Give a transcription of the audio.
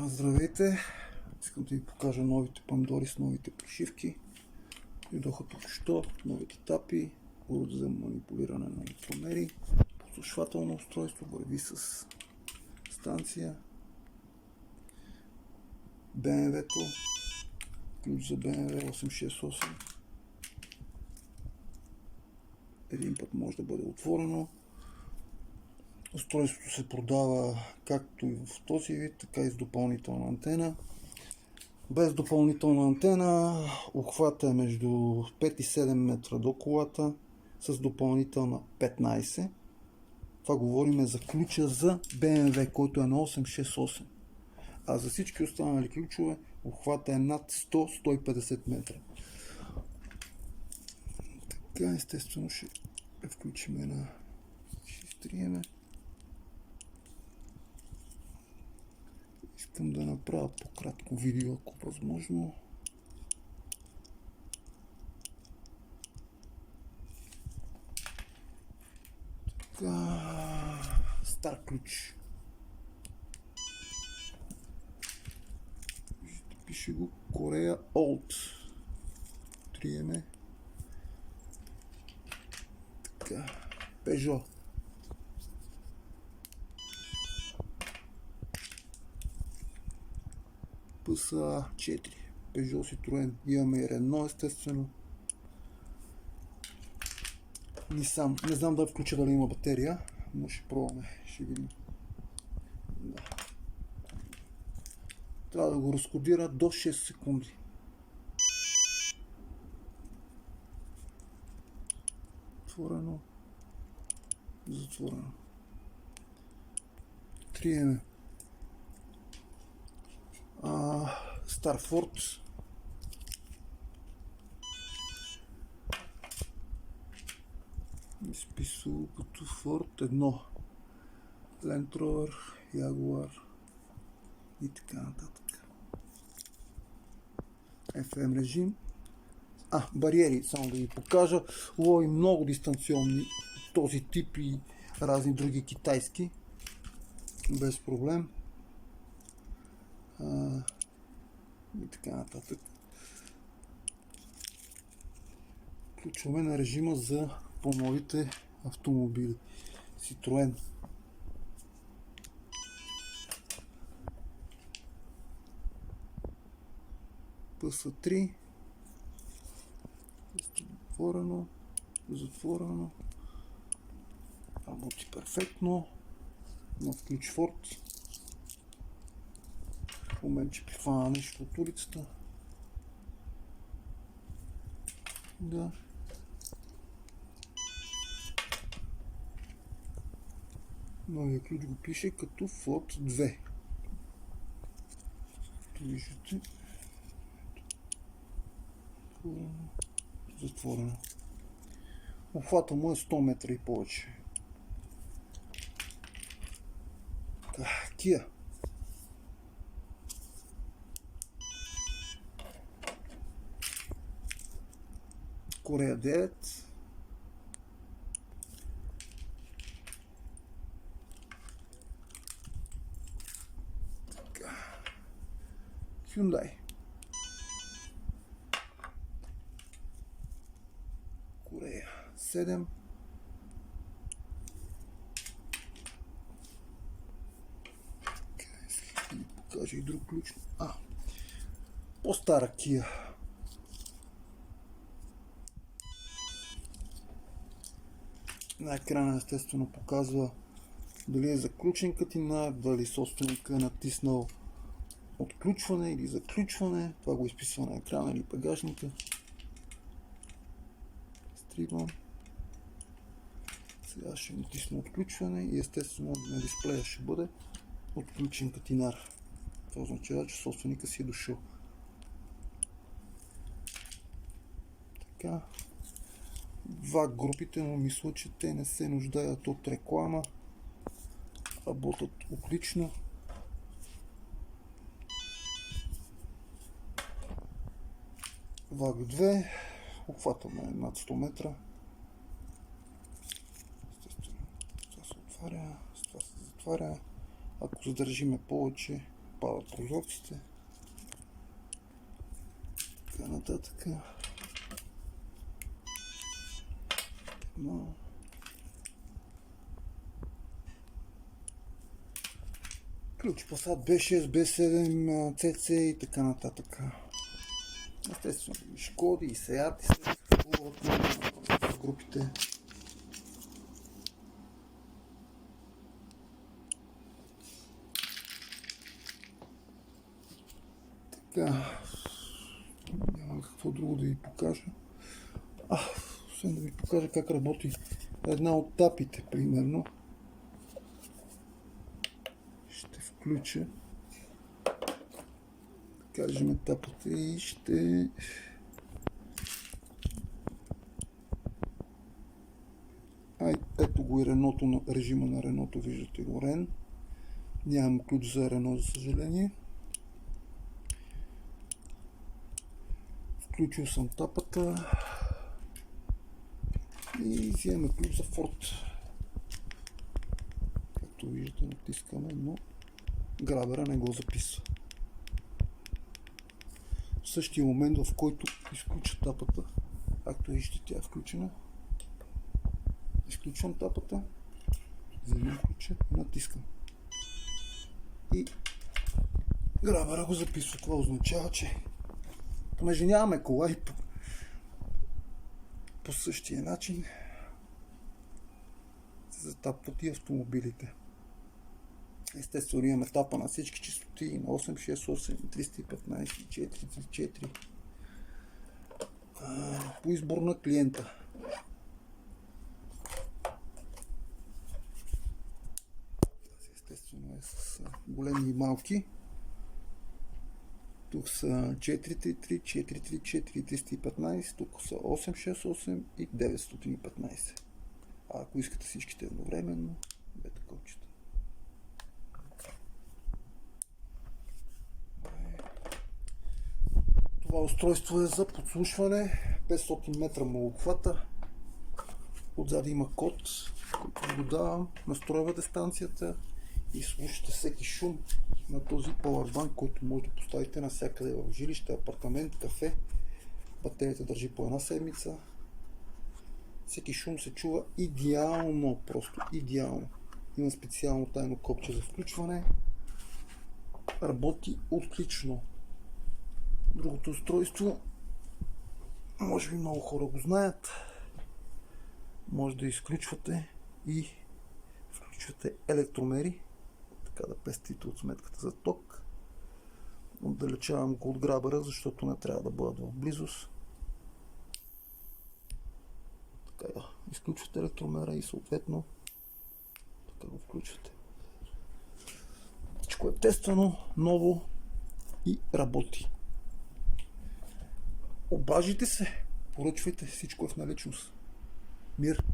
Здравейте! Искам да ви покажа новите помидори с новите пришивки. Дойдоха току-що новите тапи, уред за манипулиране на електромери, подслушвателно устройство, върви с станция, BMW-то, ключ за BMW 868. Един път може да бъде отворено. Устройството се продава както и в този вид, така и с допълнителна антена. Без допълнителна антена обхвата е между 5 и 7 метра до колата, с допълнителна 15. Това говорим за ключа за BMW, който е на 868. А за всички останали ключове обхвата е над 100-150 метра. Така, естествено ще включим една, ще изтриеме. Искам да направя по-кратко видео, ако възможно. Така, стар ключ. Ще пише го Korea Old. Триеме. Така, Peugeot. PSA 4. Peugeot, Citroën. Имаме и Renault, естествено. Nissan. Не знам да включа дали има батерия, но ще пробваме. Ще видим. Да. Трябва да го разкодира до 6 секунди. Отворено. Затворено. Триеме. Старфорд. Изписал като Форд 1. Land Rover, Jaguar и така нататък. FM режим. Бариери, само да ви покажа. Лови много дистанционни, този тип и разни други китайски. Без проблем. И така нататък. Включваме на режима за по-новите автомобили. Citroën. PSA 3. Отворено. Затворено. Работи перфектно. Нов ключ Ford. В момент ще прихвана нещо от улицата. Да. Новия ключ го пише като Ford 2. Както виждате. Затворено. Обхвата му е 100 метра и повече. Kia. Korea 9. Hyundai. Korea 7. Искам да покажа и друг ключ. По-стара Kia. На екрана естествено показва дали е заключен катинар, дали собственика е натиснал отключване или заключване. Това го изписва на екрана или багажника. Стрибвам. Сега ще натисна отключване и естествено на дисплея ще бъде отключен катинар. Това означава, че собственика си е дошъл. Така. VAG групите, но мисля, че те не се нуждаят от реклама. Работят отлично. VAG 2. Обхватаме над 100 метра. Естествено, това се отваря, това се затваря. Ако задържиме повече, падат прозорците. Така нататък. Ключ Passat B6, B7, CC и така нататък. Естествено, и Шкоди, и Сеати се съществуват в групите. Така, няма какво друго да ви покажа. Освен да ви покажа как работи една от тапите, примерно. Ще включа, да кажем, тапата и ще ето го и Реното, режима на Реното, виждате го Рен. Нямам ключ за Рено, за съжаление. Включил съм тапата и вземаме ключ за Форд. Както виждате, натискаме, но грабера не го записва. В същия момент, в който изключа тапата, както виждате, тя е включена, изключвам тапата, вземам ключа и натискам. И грабера го записва. Това означава, че понеже нямаме кола и по същия начин се затапват и автомобилите. Естествено имаме тапа на всички честоти, на 868, 315, 434. По избор на клиента. Естествено е с големи и малки. Тук са 433, 434, 315, тук са 868 и 915. А ако искате всичките едновременно, бете копчета. Това устройство е за подслушване, 500 метра му обхвата. Отзади има код, който го давам, настройвате станцията и слушате всеки шум на този Powerbank, който може да поставите навсякъде в жилище, апартамент, кафе. Батерията държи по една седмица. Всеки шум се чува идеално, просто идеално. Има специално тайно копче за включване. Работи отлично. Другото устройство, може би много хора го знаят, може да изключвате и включвате електромери, така да пестите от сметката за ток. Отдалечавам го от грабера, защото не трябва да бъдат в близост. Така, изключвате електромера и съответно така го включвате. Всичко е тествано, ново и работи. Обажите се, поръчвайте, всичко е в наличност. Мир!